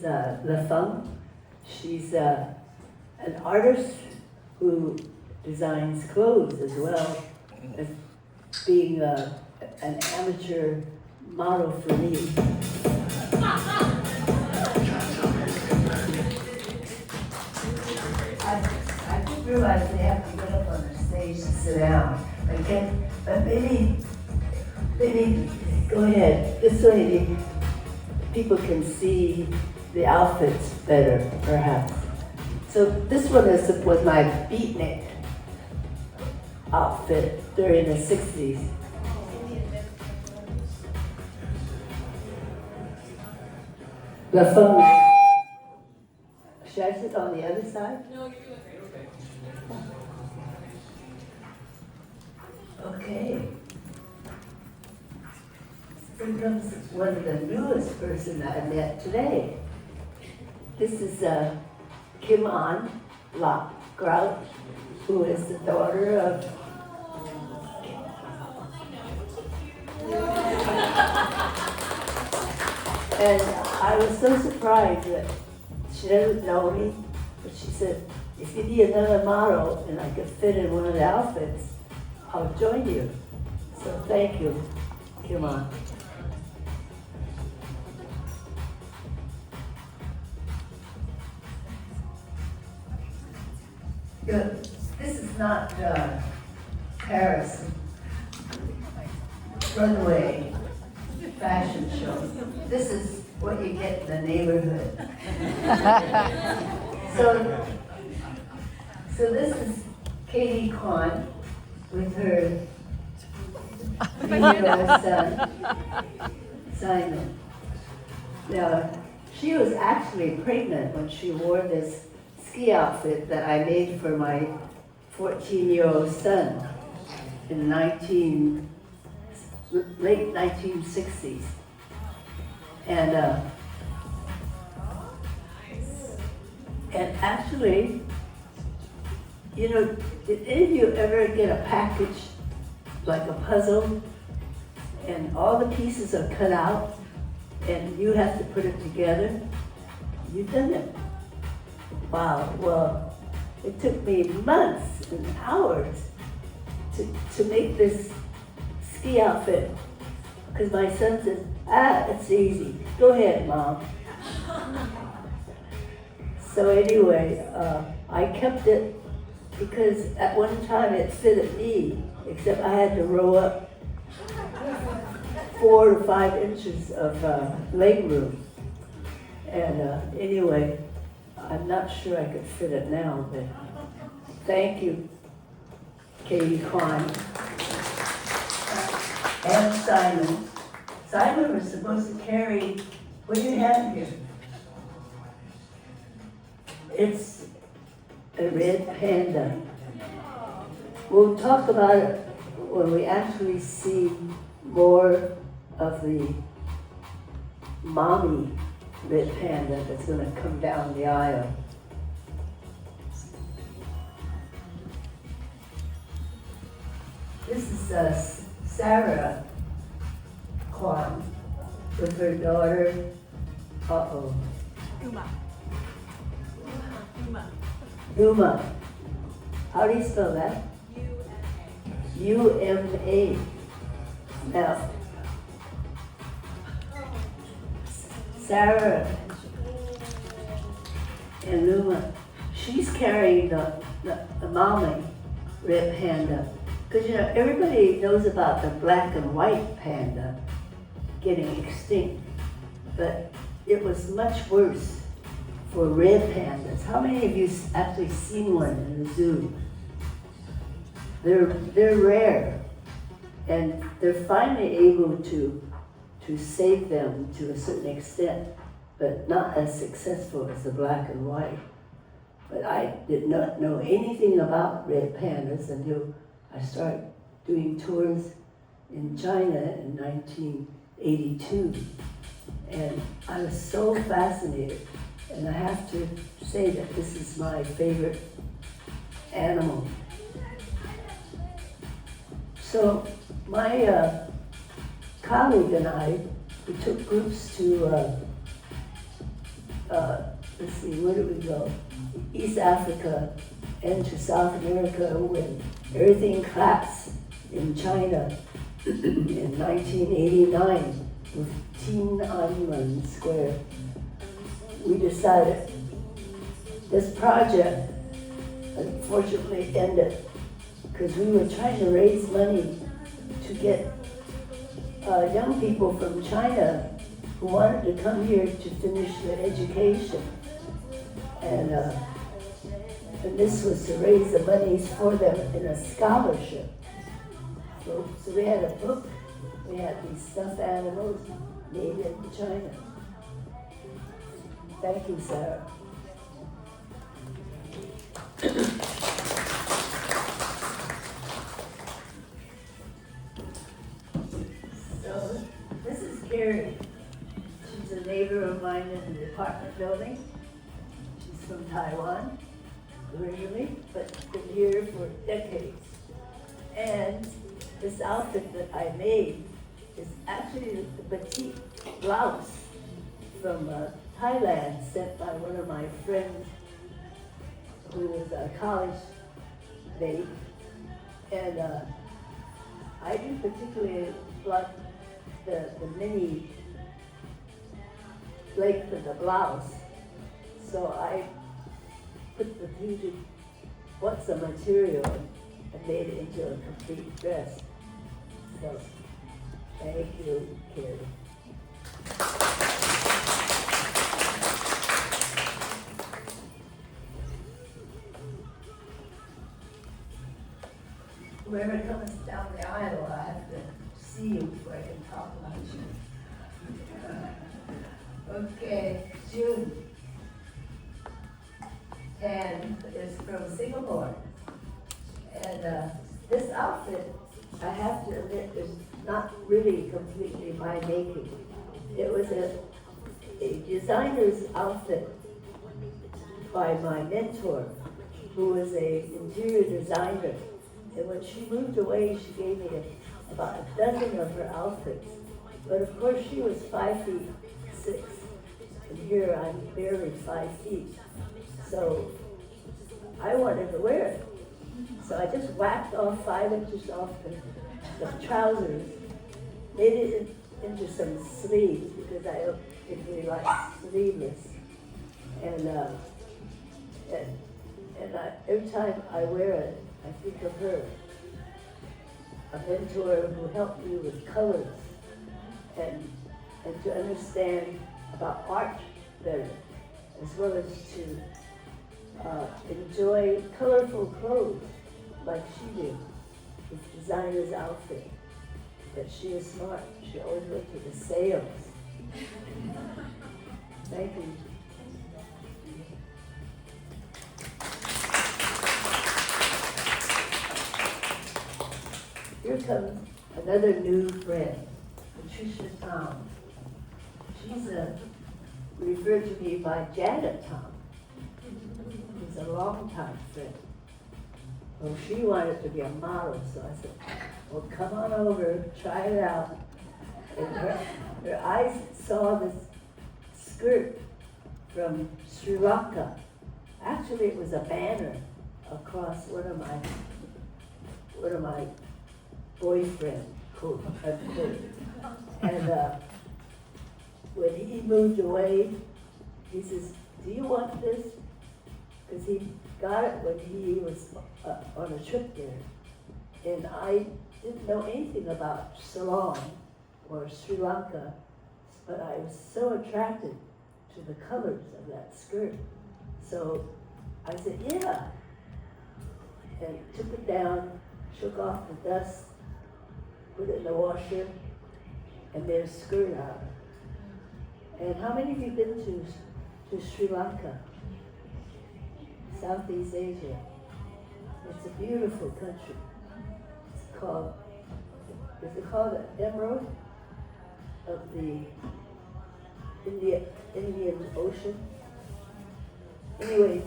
Le Feng. She's an artist who designs clothes as well as being an amateur model for me. I didn't realize they have to get up on the stage to sit down. But maybe, go ahead. This way people can see the outfits better, perhaps. So this one was my beatnik outfit during the 60s. The phone. Should I sit on the other side? No, you're good. Okay. Here comes one of the newest person I met today. This is Kim An Lak Grout, who is the daughter of and I was so surprised that she doesn't know me, but she said, if you need another model and I could fit in one of the outfits, I'll join you. So thank you, Kim An. Good. This is not Paris runway fashion show. This is what you get in the neighborhood. So this is Katie Kwan with her 3-year-old son, Simon. Now, she was actually pregnant when she wore this ski outfit that I made for my 14-year-old son in late 1960s. And actually, you know, did any of you ever get a package like a puzzle and all the pieces are cut out and you have to put it together? You've done it. Wow, well, it took me months and hours to make this ski outfit because my son says, it's easy. Go ahead, Mom. So anyway, I kept it because at one time it fitted me, except I had to roll up 4 to 5 inches of leg room. And anyway, I'm not sure I could fit it now, but thank you, Katie Kwan. And Simon. Simon was supposed to carry, what do you have here? It's a red panda. We'll talk about it when we actually see more of the mommy red panda that's going to come down the aisle. This is Sarah Kwan with her daughter, Uma. How do you spell that? U-M-A. Now, Sarah and Luma, she's carrying the mommy red panda. Because, you know, everybody knows about the black and white panda getting extinct, but it was much worse for red pandas. How many of you actually seen one in the zoo? They're rare, and they're finally able to save them to a certain extent, but not as successful as the black and white. But I did not know anything about red pandas until I started doing tours in China in 1982. And I was so fascinated. And I have to say that this is my favorite animal. So my colleague and I, we took groups to let's see, where did we go? East Africa and to South America when everything collapsed in China in 1989 with Tiananmen Square. We decided this project unfortunately ended because we were trying to raise money to get young people from China who wanted to come here to finish their education. And this was to raise the monies for them in a scholarship. So we had a book, we had these stuffed animals made in China. Thank you, Sarah. So this is Carrie. She's a neighbor of mine in the apartment building. She's from Taiwan originally, but been here for decades. And this outfit that I made is actually the batik blouse from Thailand, sent by one of my friends who was a college mate. And I didn't particularly like the mini length of the blouse. So I put the pleated what's the material and made it into a complete dress. So thank you, Carrie. Whoever comes down the aisle, I have to see you before I can talk about you. Okay, June 10 is from Singapore. And this outfit, I have to admit, is not really completely my making. It was a designer's outfit by my mentor, who was an interior designer. And when she moved away, she gave me about a dozen of her outfits. But of course, she was 5'6", and here I'm barely 5 feet. So I wanted to wear it. So I just whacked off 5 inches off the trousers, made it into some sleeves because I particularly like sleeveless. And every time I wear it, I think of her, a mentor who helped me with colors and to understand about art better, as well as to enjoy colorful clothes like she did, with designer's outfit. But she is smart. She always went to the sales. Thank you. Here comes another new friend, Patricia Tom. She's referred to me by Janet Tom. She's a longtime friend. Well, she wanted to be a model, so I said, well, come on over, try it out. And her eyes saw this skirt from Sri Lanka. Actually, it was a banner across one of my boyfriend coat. And when he moved away, he says, do you want this? Because he got it when he was on a trip there. And I didn't know anything about Ceylon or Sri Lanka, but I was so attracted to the colors of that skirt. So I said, yeah. And took it down, shook off the dust, put it in the washer, and made a skirt out of it. And how many of you been to Sri Lanka? Southeast Asia. It's a beautiful country. Is it called the Emerald of the Indian Ocean? Anyway,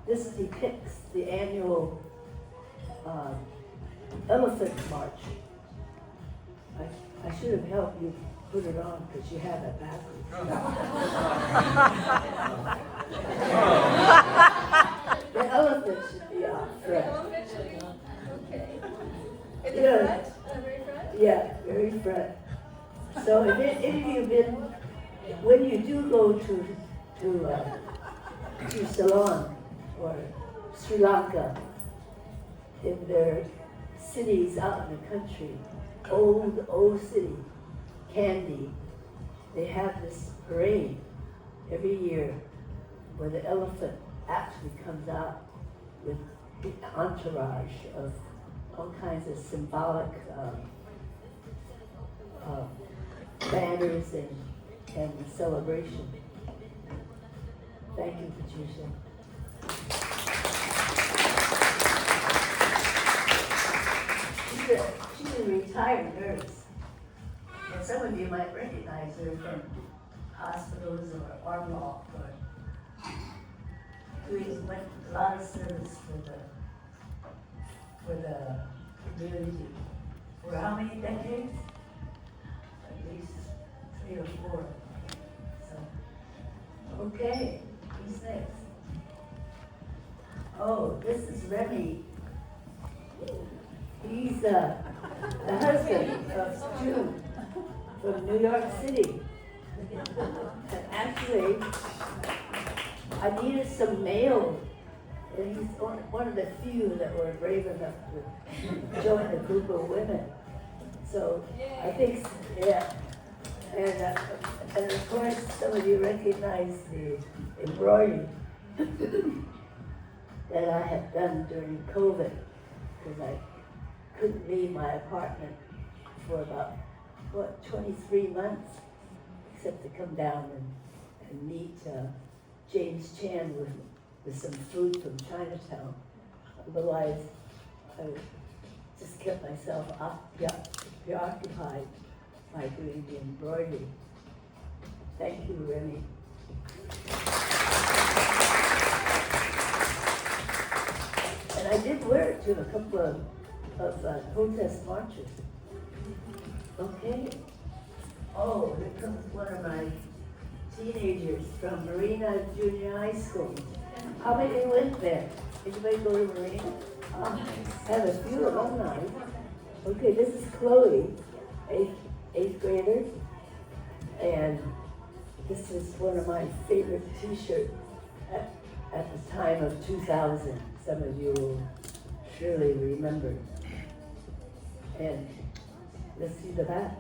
this depicts the annual Elephant March. I should have helped you put it on because you have it backwards. The elephant should be out front. Okay. In the Yeah. front? On the very front? Yeah, very front. So if any of you been, when you do go to Ceylon or Sri Lanka, in their cities out in the country, old city, Kandy, they have this parade every year where the elephant actually comes out with the entourage of all kinds of symbolic banners and celebration. Thank you, Patricia. She's a retired nurse, and some of you might recognize her from hospitals or Armlock or doing a lot of service for the community. For how many decades? At least 3 or 4. So, okay, who's next? Oh, this is Remy. He's the husband of June from New York City. And actually, I needed some mail, and he's one of the few that were brave enough to join a group of women. So I think, yeah. And of course, some of you recognize the embroidery that I had done during COVID, because I couldn't leave my apartment for about, 23 months, except to come down and meet James Chan with some food from Chinatown. Otherwise, I just kept myself preoccupied by doing the embroidery. Thank you, Remy. And I did wear it to a couple of protest marches. Okay. Oh, here comes one of my teenagers from Marina Junior High School. How many went there? Anybody go to Marina? Have a few alumni. Okay, this is Chloe, eighth grader. And this is one of my favorite t-shirts at the time of 2000. Some of you will surely remember. And let's see the back.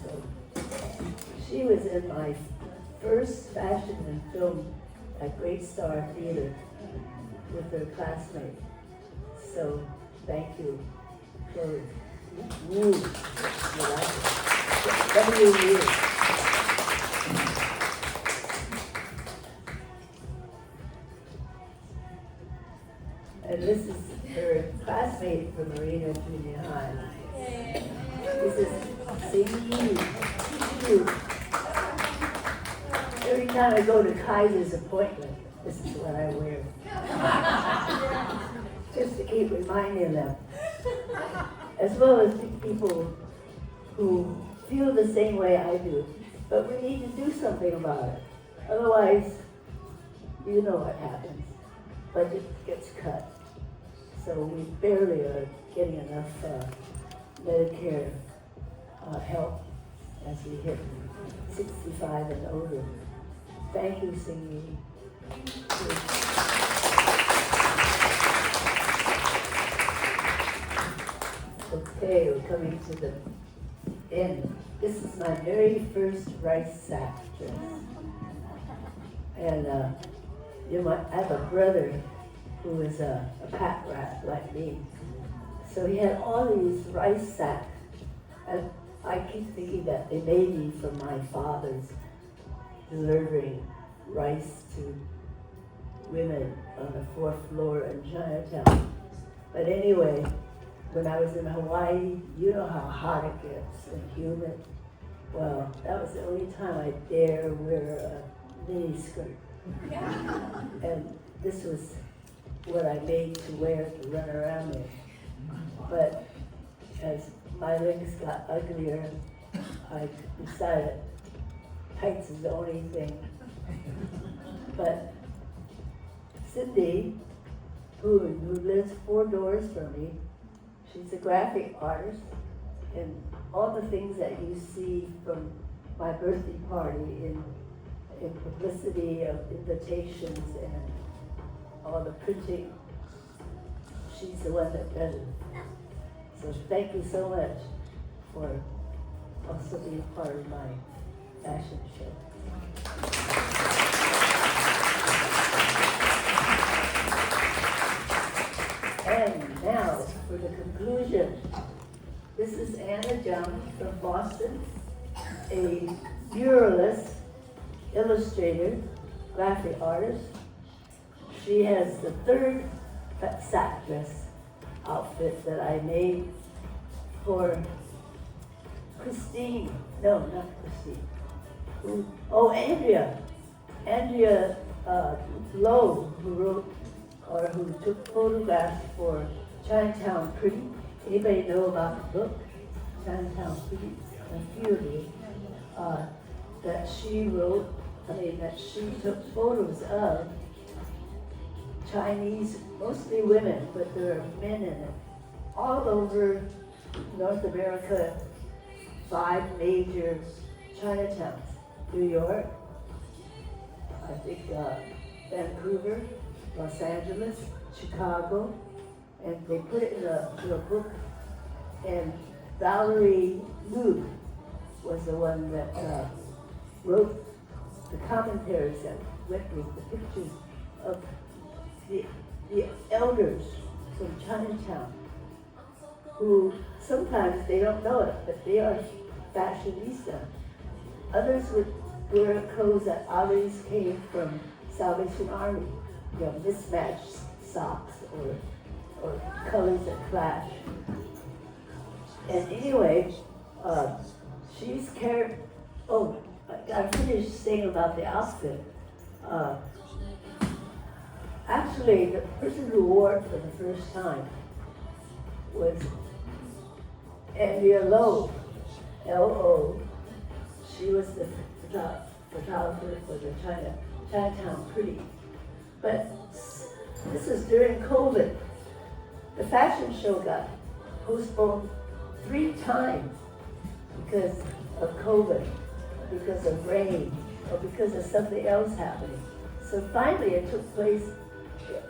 So, she was in my first fashion and film at Great Star Theater with her classmate. So, thank you, Chloe. Woo. W. And this is her classmate from Marina Junior High. This is Cindy. Every time I go to Kaiser's appointment, this is what I wear. Just to keep reminding them. As well as people who feel the same way I do. But we need to do something about it. Otherwise, you know what happens. Budget gets cut. So we barely are getting enough Medicare help as we hit 65 and older. Thank you, Cindy. Okay, we're coming to the end. This is my very first rice sack dress. And I have a brother who is a pack rat like me. So he had all these rice sacks. And I keep thinking that they may be from my father's delivering rice to women on the 4th floor in Chinatown. But anyway, when I was in Hawaii, you know how hot it gets and humid. Well, that was the only time I dare wear a mini skirt. And this was what I made to wear to run around in. But as my legs got uglier, I decided tights is the only thing. But Cindy, who lives 4 doors from me, she's a graphic artist, and all the things that you see from my birthday party in publicity of invitations and all the printing, she's the one that does it. So thank you so much for also being part of my fashion show. And now for the conclusion. This is Anna Jung from Boston, a muralist, illustrator, graphic artist. She has the 3rd sack dress outfit that I made for Christine. No, not Christine. Andrea. Andrea Lowe, who wrote or who took photographs for Chinatown Pretty. Anybody know about the book, Chinatown Pretty? A few of you. That she wrote, that she took photos of Chinese, mostly women, but there are men in it, all over North America, 5 major Chinatowns. New York, I think Vancouver, Los Angeles, Chicago, and they put it in a book, and Valerie Luke was the one that wrote the commentaries that went with the pictures of the elders from Chinatown, who sometimes they don't know it, but they are fashionista. Others would wear clothes that always came from Salvation Army, mismatched socks or colors that clash. And anyway, she's carried, I gotta finish saying about the outfit. Actually, the person who wore it for the first time was Andrea Lowe, L-O. She was the photographer for the Chinatown Pretty. But this is during COVID. The fashion show got postponed 3 times because of COVID, because of rain, or because of something else happening. So finally it took place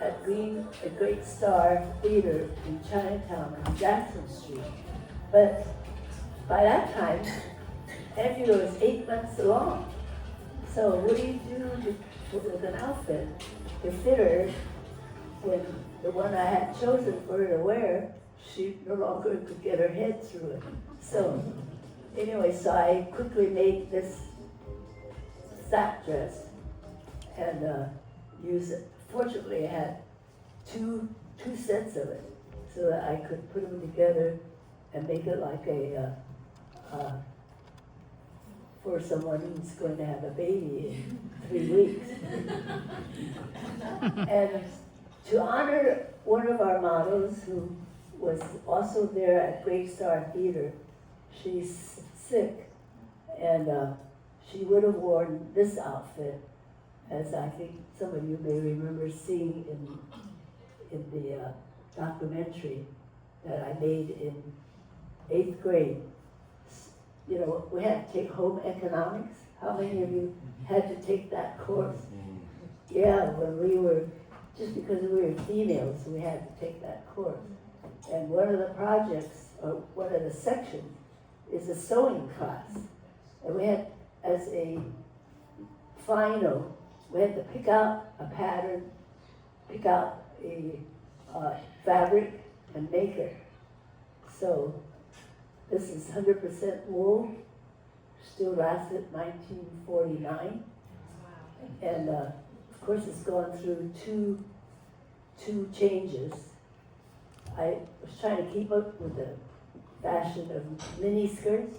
at Great Star Theater in Chinatown on Jackson Street. But by that time, Andrea was 8 months along. So what do you do with an outfit to fit her when the one I had chosen for her to wear, she no longer could get her head through it. So anyway, so I quickly made this sack dress and used it. Fortunately, I had two sets of it so that I could put them together and make it like a for someone who's going to have a baby in 3 weeks. And to honor one of our models who was also there at Great Star Theater, she's sick, and she would have worn this outfit, as I think some of you may remember seeing in the documentary that I made in 8th grade. You know, we had to take home economics. How many of you had to take that course? Yeah, when we were, just because we were females, we had to take that course. And one of the projects, or one of the sections, is a sewing class. And we had, as a final, we had to pick out a pattern, pick out a fabric, and make it. So this is 100% wool, still lasted 1949. And of course it's gone through two changes. I was trying to keep up with the fashion of mini skirts,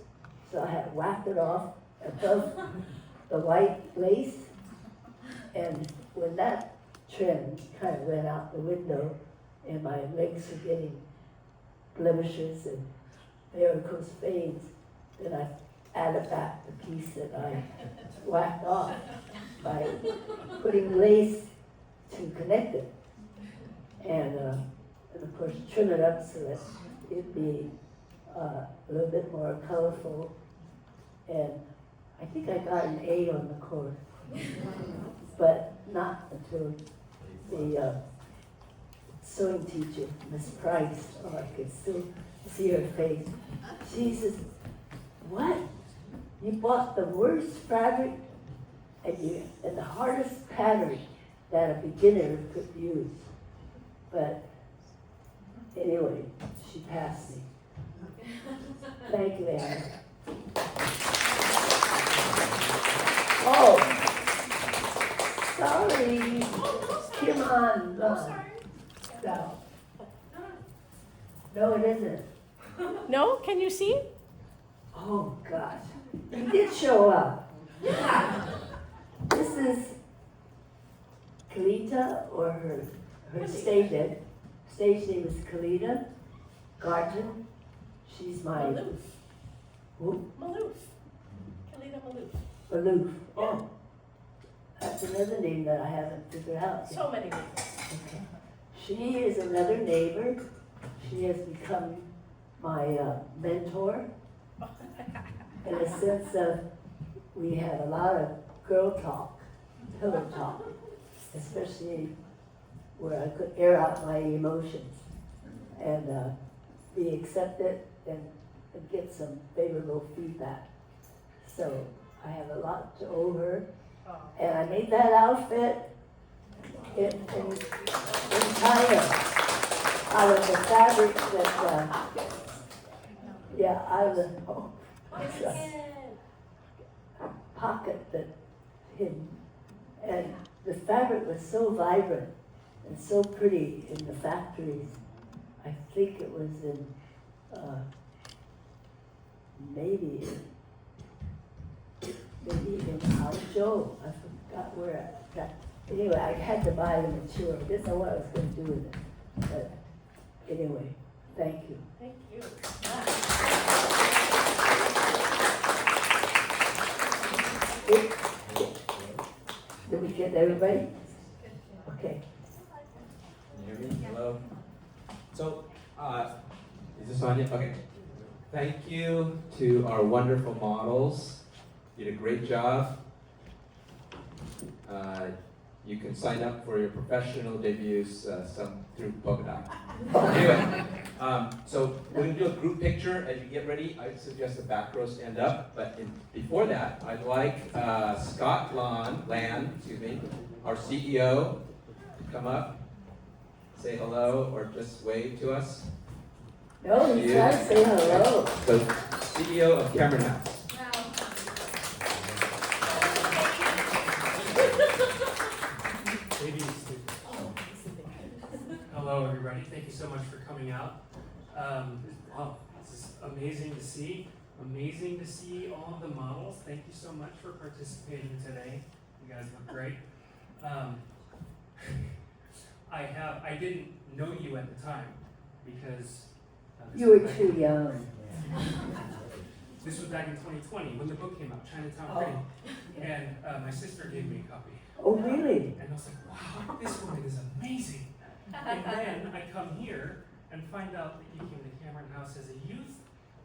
so I had whacked it off above the white lace. And when that trend kind of went out the window and my legs were getting blemishes and varicose veins, then I added back the piece that I whacked off by putting lace to connect it. And of course trim it up so that it'd be a little bit more colorful. And I think I got an A on the course, but not until the sewing teacher, Miss Price, oh, I could still see her face. She says, "What? You bought the worst fabric and the hardest pattern that a beginner could use." But anyway, she passed me. Thank you, Anna. Oh, sorry. Come on. No. No, it isn't. No? Can you see? Oh, gosh. You did show up. This is Kalita, or her stage name. Stage name is Kalita Garton. She's my Maloof. who? Maloof. Kalita Maloof. Aloof. Oh, that's another name that I haven't figured out yet. So many names. Okay. She is another neighbor. She has become my mentor in the sense of we have a lot of girl talk, pillow talk, especially where I could air out my emotions and be accepted and get some favorable feedback. So I have a lot to owe her. And I made that outfit in China out of the fabric that, out of the pocket that hidden. And the fabric was so vibrant and so pretty in the factories. I think it was in, maybe in Hangzhou. I forgot where I got. Anyway, I had to buy the material. I didn't know what I was going to do with it. But anyway, thank you. Thank you. Did we get everybody? Okay. Can you hear me? Hello? So, is this on yet? Okay. Thank you to our wonderful models. You did a great job. You can sign up for your professional debuts some through Polka Dot. Anyway, so we're going to do a group picture as you get ready. I suggest the back row stand up, but before that, I'd like Scott Land, our CEO, to come up, say hello, or just wave to us. No, you got to say hello. So, CEO of Cameron House. Hello, everybody. Thank you so much for coming out. Wow, this is amazing to see. Amazing to see all of the models. Thank you so much for participating today. You guys look great. I didn't know you at the time because You were too young. This was back in 2020 when the book came out, Chinatown Oh. Pretty, and my sister gave me a copy. Oh, really? And I was like, wow, this woman is amazing. And then I come here and find out that you came to Cameron House as a youth.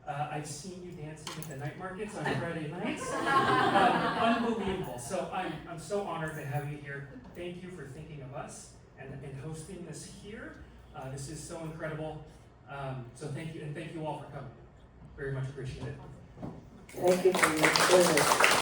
I've seen you dancing at the night markets on Friday nights. Unbelievable. So I'm so honored to have you here. Thank you for thinking of us and hosting this here. This is so incredible. So thank you, and thank you all for coming. Very much appreciate it. Thank you for your service.